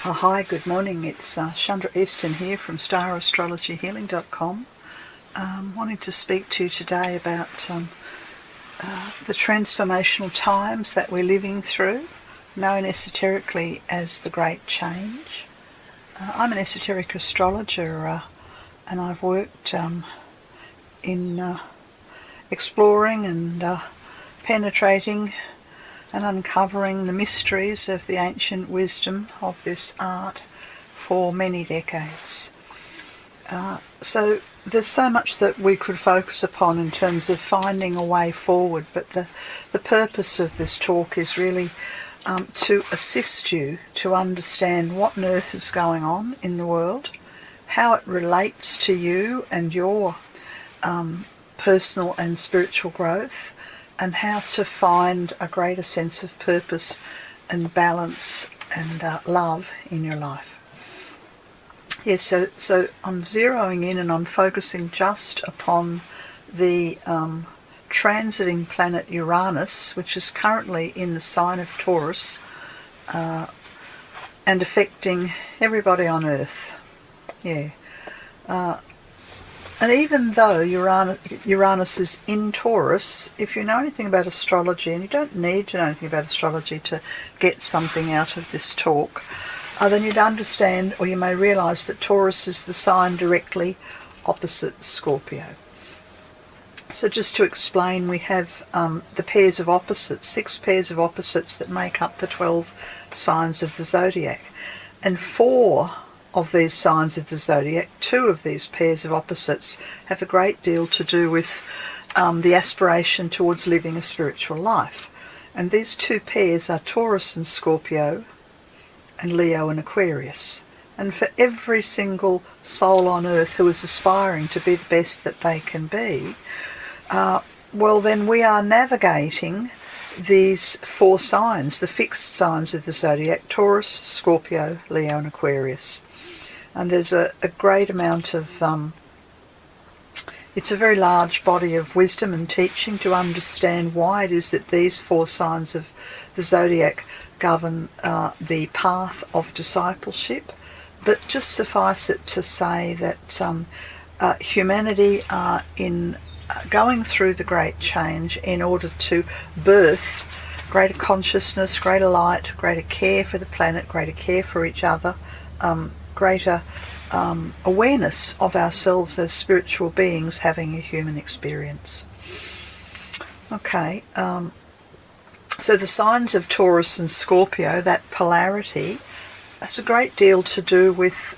Oh, hi, good morning. It's Chandra Easton here from StarAstrologyHealing.com. Wanting to speak to you today about the transformational times that we're living through, known esoterically as the Great Change. I'm an esoteric astrologer and I've worked in exploring and penetrating and uncovering the mysteries of the ancient wisdom of this art for many decades. So there's so much that we could focus upon in terms of finding a way forward, but the purpose of this talk is really to assist you to understand what on earth is going on in the world, how it relates to you and your personal and spiritual growth, and how to find a greater sense of purpose and balance and love in your life. Yes, so I'm zeroing in and I'm focusing just upon the transiting planet Uranus, which is currently in the sign of Taurus and affecting everybody on Earth. Yeah. And even though Uranus is in Taurus, if you know anything about astrology, and you don't need to know anything about astrology to get something out of this talk, then you'd understand, or you may realise, that Taurus is the sign directly opposite Scorpio. So just to explain, we have the pairs of opposites, 6 pairs of opposites that make up the 12 signs of the zodiac. And 4 of these signs of the zodiac, 2 of these pairs of opposites, have a great deal to do with the aspiration towards living a spiritual life. And these 2 pairs are Taurus and Scorpio, and Leo and Aquarius. And for every single soul on earth who is aspiring to be the best that they can be, well then we are navigating these 4 signs, the fixed signs of the zodiac: Taurus, Scorpio, Leo and Aquarius. And there's a great amount of, it's a very large body of wisdom and teaching to understand why it is that these 4 signs of the zodiac govern the path of discipleship. But just suffice it to say that humanity are going through the great change in order to birth greater consciousness, greater light, greater care for the planet, greater care for each other, greater awareness of ourselves as spiritual beings having a human experience. Okay, so the signs of Taurus and Scorpio, that polarity, that's a great deal to do with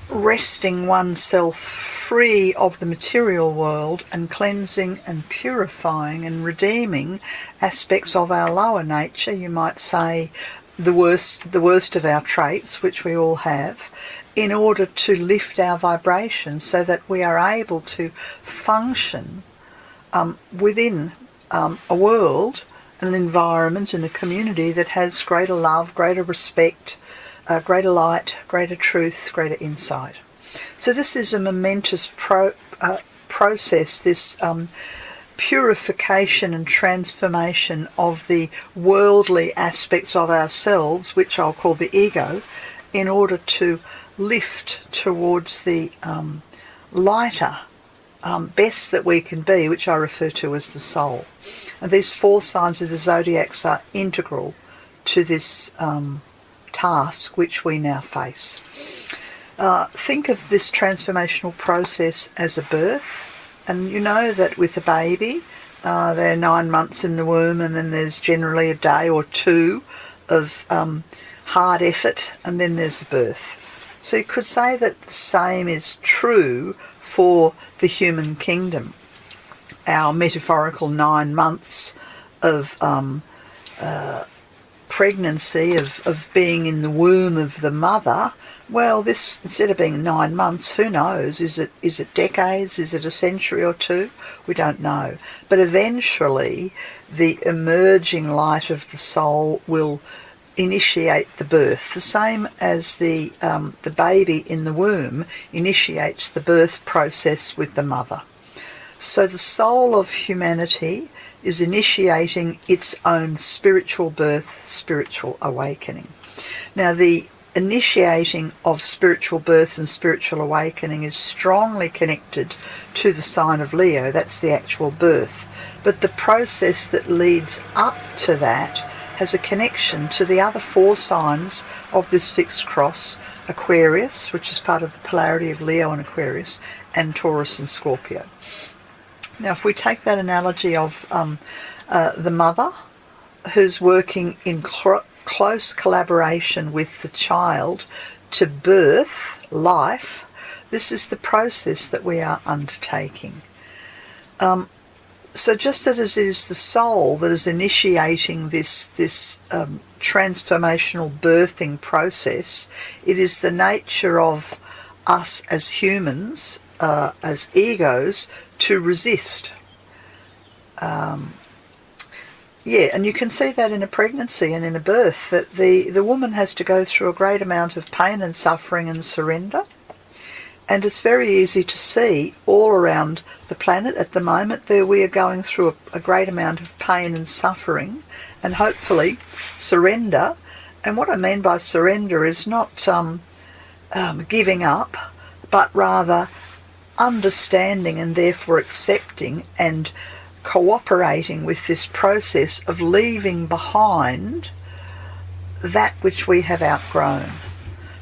resting oneself free of the material world and cleansing and purifying and redeeming aspects of our lower nature, you might say the worst of our traits, which we all have, in order to lift our vibration so that we are able to function within a world, an environment and a community that has greater love, greater respect, greater light, greater truth, greater insight. So this is a momentous process, this purification and transformation of the worldly aspects of ourselves, which I'll call the ego, in order to lift towards the lighter best that we can be, which I refer to as the soul. And these 4 signs of the zodiacs are integral to this task which we now face. Think of this transformational process as a birth. And you know that with a baby, they're 9 months in the womb, and then there's generally a day or 2 of hard effort, and then there's a birth. So you could say that the same is true for the human kingdom. Our metaphorical 9 months of pregnancy, of being in the womb of the mother, well, this, instead of being 9 months, who knows? Is it decades? Is it a century or 2? We don't know. But eventually, the emerging light of the soul will initiate the birth, the same as the baby in the womb initiates the birth process with the mother. So the soul of humanity is initiating its own spiritual birth, spiritual awakening. Now, the initiating of spiritual birth and spiritual awakening is strongly connected to the sign of Leo. That's the actual birth. But the process that leads up to that has a connection to the other 4 signs of this fixed cross: Aquarius, which is part of the polarity of Leo and Aquarius, and Taurus and Scorpio. Now, if we take that analogy of the mother who's working in close collaboration with the child to birth life, this is the process that we are undertaking. So just as it is the soul that is initiating this transformational birthing process, it is the nature of us as humans, as egos, to resist. And you can see that in a pregnancy and in a birth, that the woman has to go through a great amount of pain and suffering and surrender. And it's very easy to see all around the planet at the moment that we are going through a great amount of pain and suffering, and hopefully surrender. And what I mean by surrender is not giving up, but rather understanding and therefore accepting and cooperating with this process of leaving behind that which we have outgrown.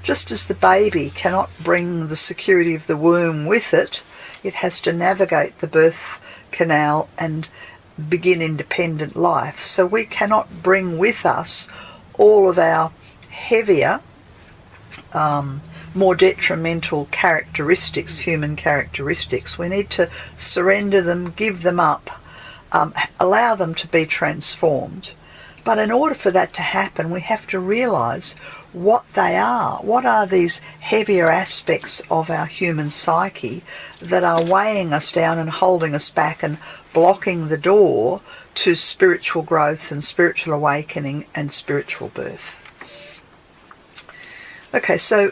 Just as the baby cannot bring the security of the womb with it, it has to navigate the birth canal and begin independent life. So we cannot bring with us all of our heavier, more detrimental characteristics, human characteristics. We need to surrender them, give them up, allow them to be transformed. But in order for that to happen, we have to realise what they are. What are these heavier aspects of our human psyche that are weighing us down and holding us back and blocking the door to spiritual growth and spiritual awakening and spiritual birth? Okay, so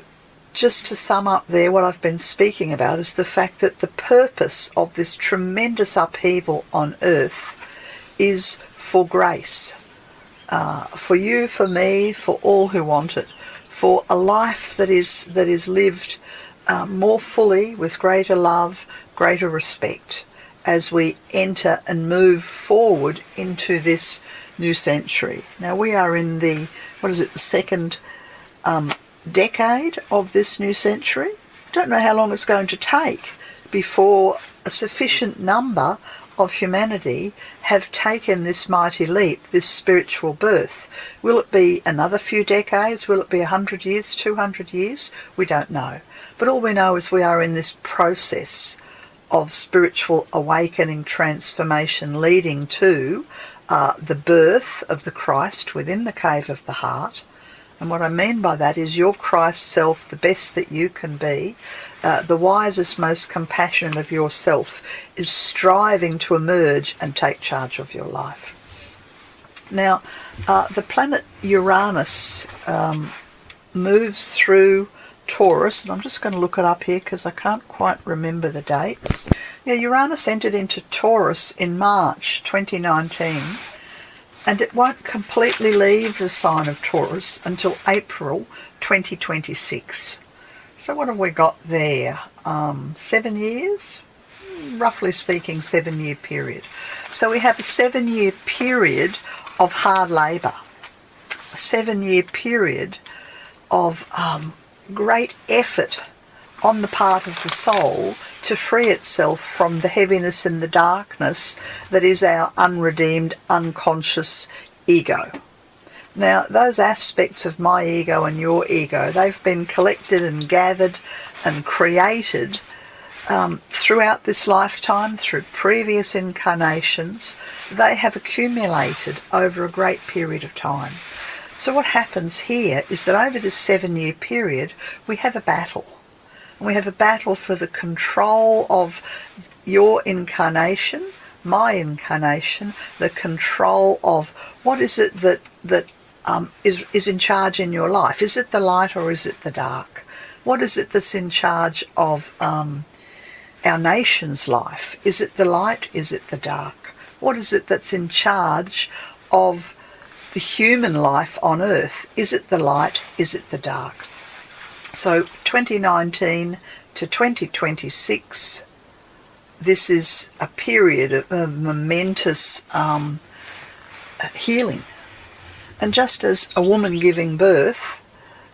just to sum up there, what I've been speaking about is the fact that the purpose of this tremendous upheaval on Earth is for grace. For you, for me, for all who want it, for a life that is lived more fully, with greater love, greater respect, as we enter and move forward into this new century. Now we are in the second decade of this new century. Don't know how long it's going to take before a sufficient number of humanity have taken this mighty leap, this spiritual birth. Will it be another few decades? Will it be 100 years, 200 years? We don't know. But all we know is we are in this process of spiritual awakening, transformation, leading to the birth of the Christ within the cave of the heart. And what I mean by that is your Christ self, the best that you can be, the wisest, most compassionate of yourself, is striving to emerge and take charge of your life. Now, the planet Uranus moves through Taurus, and I'm just going to look it up here because I can't quite remember the dates. Yeah, Uranus entered into Taurus in March 2019. And it won't completely leave the sign of Taurus until April 2026. So what have we got there? 7 years? Roughly speaking, 7-year period. So we have a 7-year period of hard labour. A 7-year period of great effort on the part of the soul to free itself from the heaviness and the darkness that is our unredeemed, unconscious ego. Now, those aspects of my ego and your ego, they've been collected and gathered and created throughout this lifetime, through previous incarnations. They have accumulated over a great period of time. So what happens here is that over this 7-year period, we have a battle. We have a battle for the control of your incarnation, my incarnation, the control of what is it that is in charge in your life. Is it the light or is it the dark? What is it that's in charge of our nation's life? Is it the light? Is it the dark? What is it that's in charge of the human life on Earth? Is it the light? Is it the dark? So 2019 to 2026, this is a period of momentous healing. And just as a woman giving birth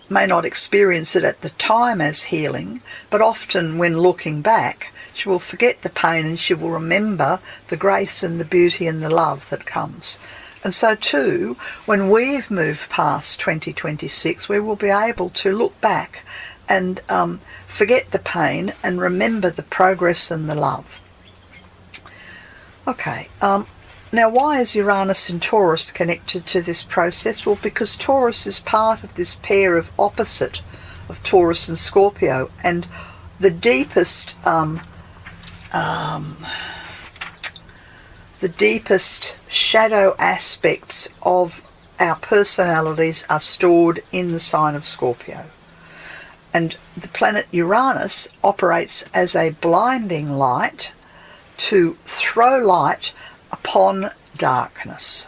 may not experience it at the time as healing, but often when looking back, she will forget the pain and she will remember the grace and the beauty and the love that comes. And so too, when we've moved past 2026, we will be able to look back and forget the pain and remember the progress and the love. Okay, now why is Uranus in Taurus connected to this process? Well, because Taurus is part of this pair of opposite of Taurus and Scorpio, and the deepest shadow aspects of our personalities are stored in the sign of Scorpio. And the planet Uranus operates as a blinding light to throw light upon darkness.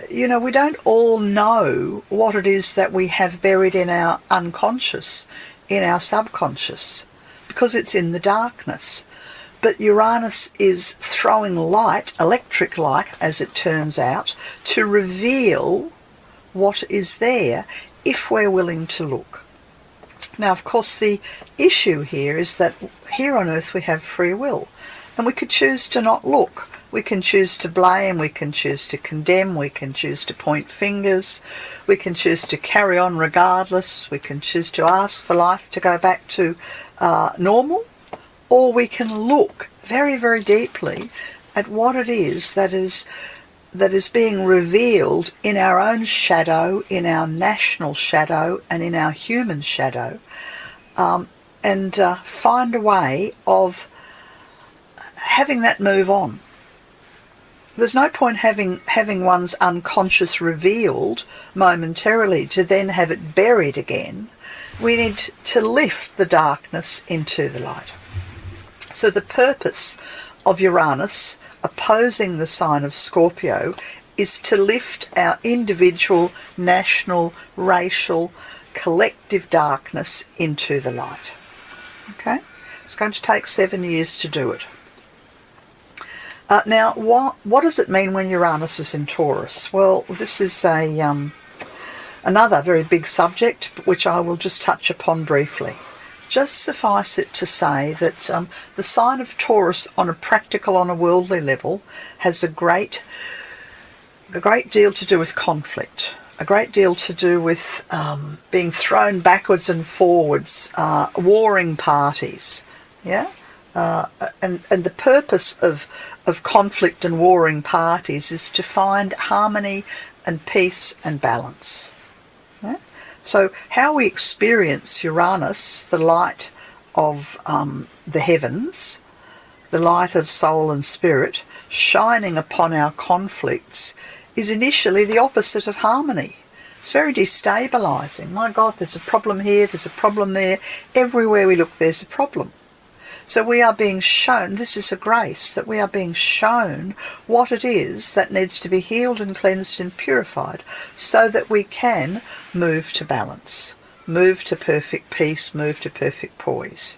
You know, we don't all know what it is that we have buried in our unconscious, in our subconscious, because it's in the darkness. But Uranus is throwing light, electric light as it turns out, to reveal what is there if we're willing to look. Now, of course, the issue here is that here on Earth we have free will, and we could choose to not look. We can choose to blame, we can choose to condemn, we can choose to point fingers, we can choose to carry on regardless, we can choose to ask for life to go back to normal, or we can look very, very deeply at what it is that is being revealed in our own shadow, in our national shadow, and in our human shadow, and find a way of having that move on. There's no point having one's unconscious revealed momentarily to then have it buried again. We need to lift the darkness into the light. So the purpose of Uranus opposing the sign of Scorpio is to lift our individual, national, racial, collective darkness into the light. Okay? It's going to take 7 years to do it. Now, what does it mean when Uranus is in Taurus? Well, this is another very big subject, which I will just touch upon briefly. Just suffice it to say that the sign of Taurus on a practical, on a worldly level, has a great deal to do with conflict, a great deal to do with being thrown backwards and forwards, warring parties, yeah? And the purpose of conflict and warring parties is to find harmony and peace and balance. Yeah? So how we experience Uranus, the light of the heavens, the light of soul and spirit, shining upon our conflicts, is initially the opposite of harmony. It's very destabilising. My God, there's a problem here, there's a problem there. Everywhere we look, there's a problem. So we are being shown, this is a grace, that we are being shown what it is that needs to be healed and cleansed and purified so that we can move to balance, move to perfect peace, move to perfect poise.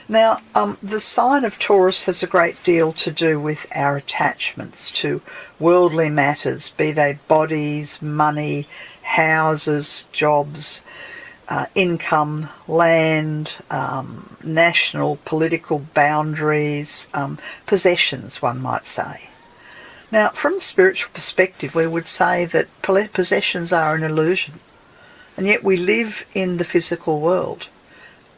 Now, the sign of Taurus has a great deal to do with our attachments to worldly matters, be they bodies, money, houses, jobs, income, land, national, political boundaries, possessions, one might say. Now, from a spiritual perspective, we would say that possessions are an illusion, and yet we live in the physical world.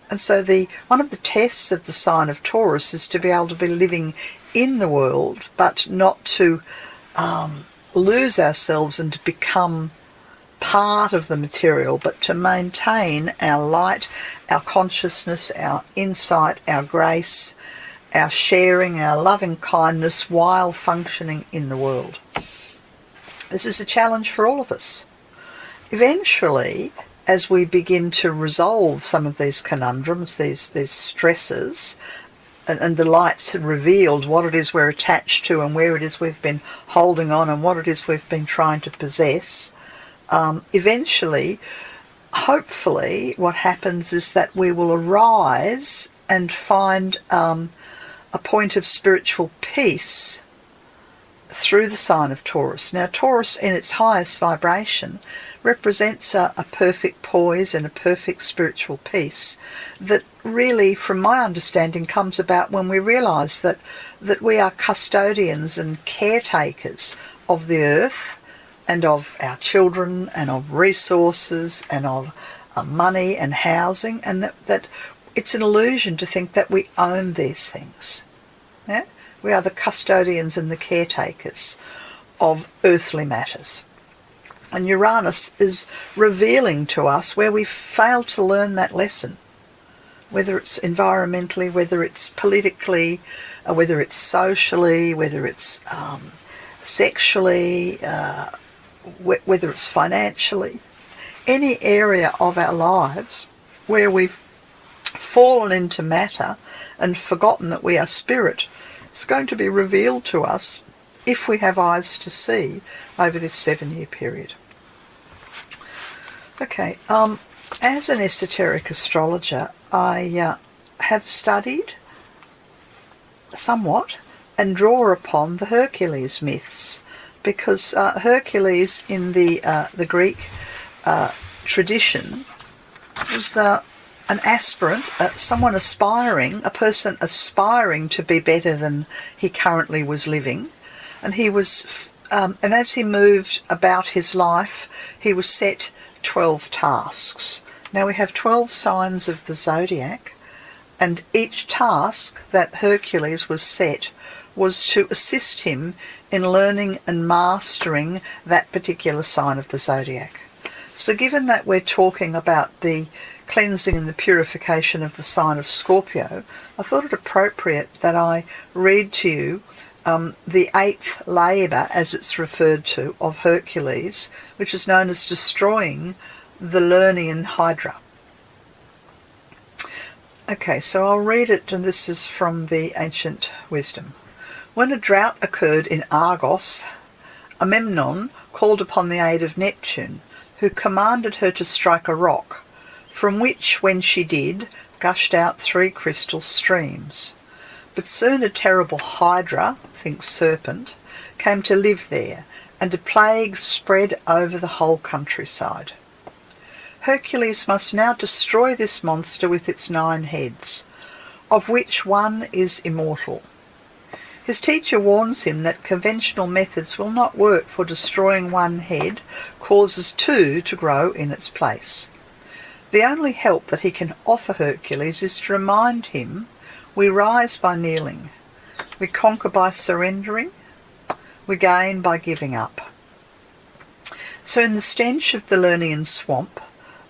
And so one of the tests of the sign of Taurus is to be able to be living in the world, but not to lose ourselves and to become part of the material, but to maintain our light, our consciousness, our insight, our grace, our sharing, our loving kindness while functioning in the world. This is a challenge for all of us. Eventually, as we begin to resolve some of these conundrums, these stresses, and the lights had revealed what it is we're attached to and where it is we've been holding on and what it is we've been trying to possess, eventually, hopefully, what happens is that we will arise and find a point of spiritual peace through the sign of Taurus. Now, Taurus in its highest vibration represents a perfect poise and a perfect spiritual peace that really, from my understanding, comes about when we realise that we are custodians and caretakers of the earth and of our children and of resources and of money and housing, and that it's an illusion to think that we own these things. Yeah? We are the custodians and the caretakers of earthly matters. And Uranus is revealing to us where we've failed to learn that lesson, whether it's environmentally, whether it's politically, whether it's socially, whether it's sexually, whether it's financially. Any area of our lives where we've fallen into matter and forgotten that we are spirit, it's going to be revealed to us if we have eyes to see over this 7-year period. Okay, as an esoteric astrologer, I have studied somewhat and draw upon the Hercules myths, because Hercules in the Greek tradition was an aspirant, someone aspiring, a person aspiring to be better than he currently was living, and he was, and as he moved about his life, he was set 12 tasks. Now we have 12 signs of the zodiac, and each task that Hercules was set was to assist him in learning and mastering that particular sign of the zodiac. So given that we're talking about the cleansing and the purification of the sign of Scorpio, I thought it appropriate that I read to you the 8th labour, as it's referred to, of Hercules, which is known as destroying the Lernaean Hydra. Okay, so I'll read it, and this is from the Ancient Wisdom. When a drought occurred in Argos, Amemnon called upon the aid of Neptune, who commanded her to strike a rock, from which, when she did, gushed out 3 crystal streams. But soon a terrible hydra, think serpent, came to live there, and a plague spread over the whole countryside. Hercules must now destroy this monster with its 9 heads, of which one is immortal. His teacher warns him that conventional methods will not work, for destroying one head causes 2 to grow in its place. The only help that he can offer Hercules is to remind him, we rise by kneeling, we conquer by surrendering, we gain by giving up. So in the stench of the Lernaean swamp,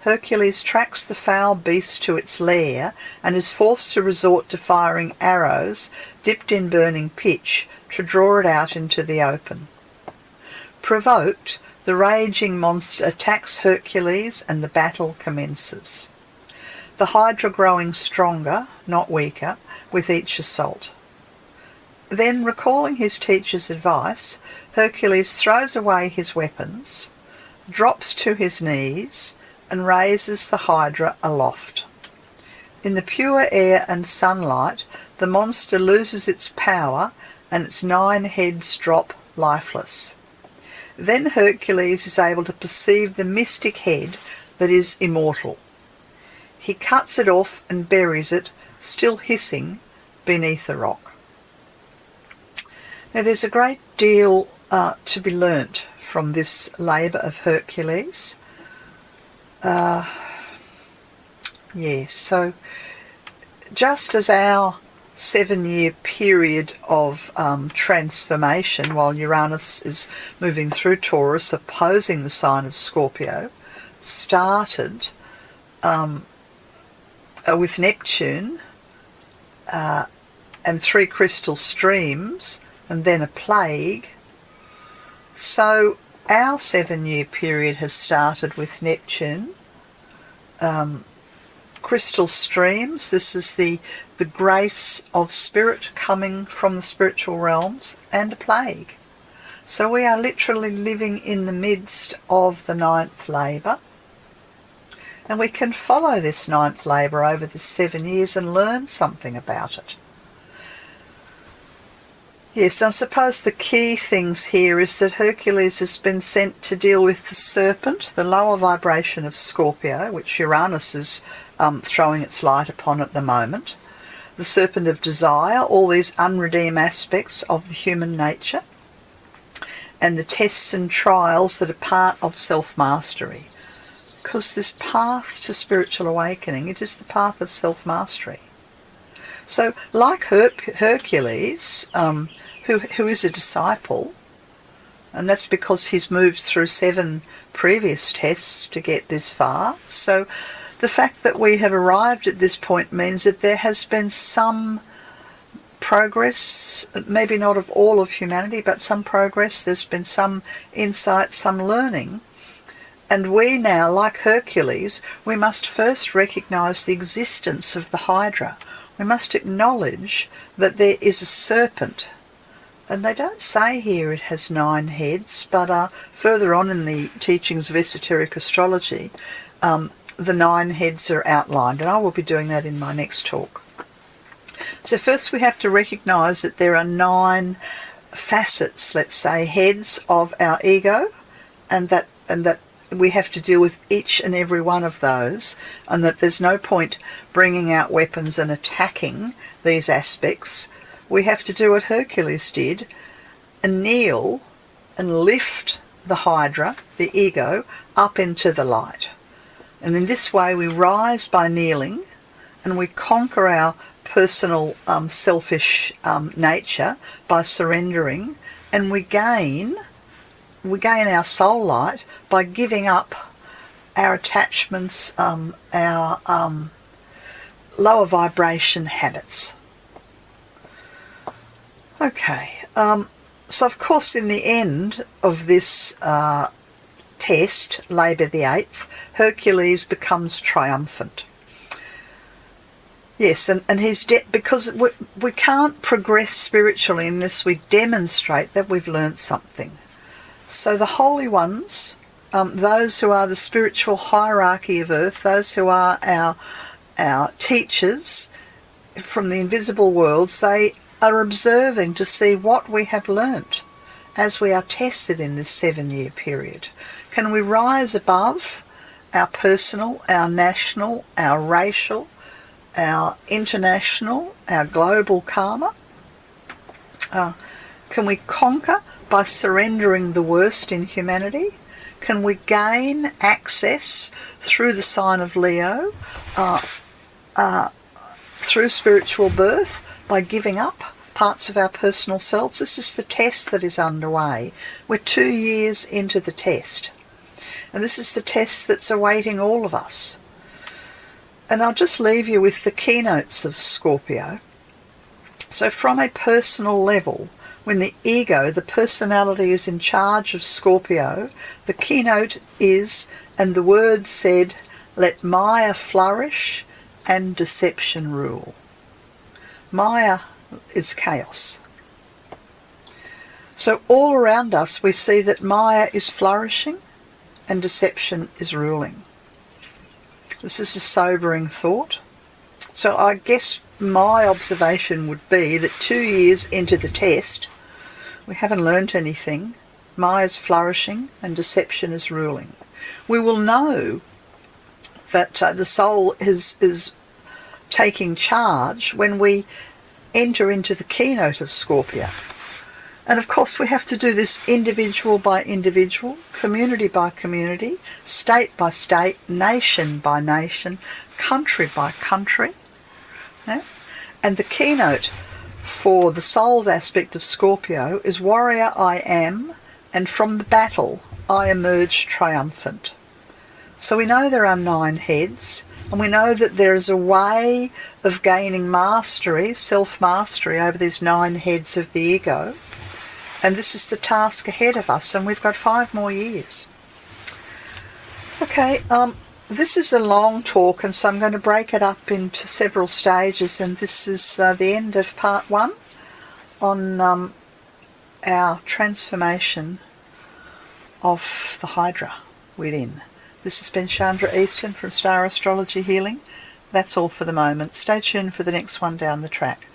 Hercules tracks the foul beast to its lair and is forced to resort to firing arrows dipped in burning pitch to draw it out into the open. Provoked, the raging monster attacks Hercules and the battle commences, the hydra growing stronger, not weaker, with each assault. Then, recalling his teacher's advice, Hercules throws away his weapons, drops to his knees, and raises the hydra aloft. In the pure air and sunlight, the monster loses its power and its 9 heads drop lifeless. Then Hercules is able to perceive the mystic head that is immortal. He cuts it off and buries it, still hissing, beneath a rock. Now there's a great deal to be learnt from this labour of Hercules. Yes, so just as our 7-year period of transformation, while Uranus is moving through Taurus, opposing the sign of Scorpio, started with Neptune and 3 crystal streams and then a plague, so our 7-year period has started with Neptune crystal streams. This is the grace of spirit coming from the spiritual realms, and a plague. So we are literally living in the midst of the ninth labour, and we can follow this ninth labour over the 7 years and learn something about it. Yes, I suppose the key things here is that Hercules has been sent to deal with the serpent, the lower vibration of Scorpio, which Uranus is throwing its light upon at the moment. The serpent of desire, all these unredeemed aspects of the human nature, and the tests and trials that are part of self-mastery. Because this path to spiritual awakening, it is the path of self-mastery. So, like Hercules, who is a disciple, and that's because he's moved through 7 previous tests to get this far. So the fact that we have arrived at this point means that there has been some progress, maybe not of all of humanity, but some progress. There's been some insight, some learning. And we now, like Hercules, we must first recognise the existence of the Hydra. We must acknowledge that there is a serpent. And they don't say here it has 9 heads, but further on in the teachings of esoteric astrology, the 9 heads are outlined, and I will be doing that in my next talk. So first we have to recognise that there are 9 facets, let's say, heads of our ego, and that we have to deal with each and every one of those, and that there's no point bringing out weapons and attacking these aspects. We have to do what Hercules did, and kneel and lift the Hydra, the ego, up into the light. And in this way we rise by kneeling, and we conquer our personal selfish nature by surrendering, and we gain our soul light by giving up our attachments, our lower vibration habits. Okay, so of course in the end of this test, Labour the 8th, Hercules becomes triumphant. Yes, and he's because we can't progress spiritually unless we demonstrate that we've learnt something. So the holy ones, those who are the spiritual hierarchy of earth, those who are our teachers from the invisible worlds, they are observing to see what we have learnt as we are tested in this 7-year period. Can we rise above our personal, our national, our racial, our international, our global karma? Can we conquer by surrendering the worst in humanity? Can we gain access through the sign of Leo, through spiritual birth, by giving up parts of our personal selves? This is the test that is underway. We're 2 years into the test. And this is the test that's awaiting all of us. And I'll just leave you with the keynotes of Scorpio. So from a personal level, when the ego, the personality, is in charge of Scorpio, the keynote is, and the word said, let Maya flourish and deception rule. Maya is chaos. So all around us we see that Maya is flourishing and deception is ruling. This is a sobering thought. So I guess my observation would be that 2 years into the test, we haven't learnt anything. Maya's flourishing and deception is ruling. We will know that the soul is taking charge when we enter into the keynote of Scorpio. And of course we have to do this individual by individual, community by community, state by state, nation by nation, country by country. Yeah? And the keynote for the soul's aspect of Scorpio is warrior I am, and from the battle I emerge triumphant. So we know there are 9 heads, and we know that there is a way of gaining mastery, self-mastery over these 9 heads of the ego. And this is the task ahead of us, and we've got 5 more years. Okay, This is a long talk, and so I'm going to break it up into several stages, and this is the end of part 1 on our transformation of the Hydra within. This has been Chandra Easton from Star Astrology Healing. That's all for the moment. Stay tuned for the next one down the track.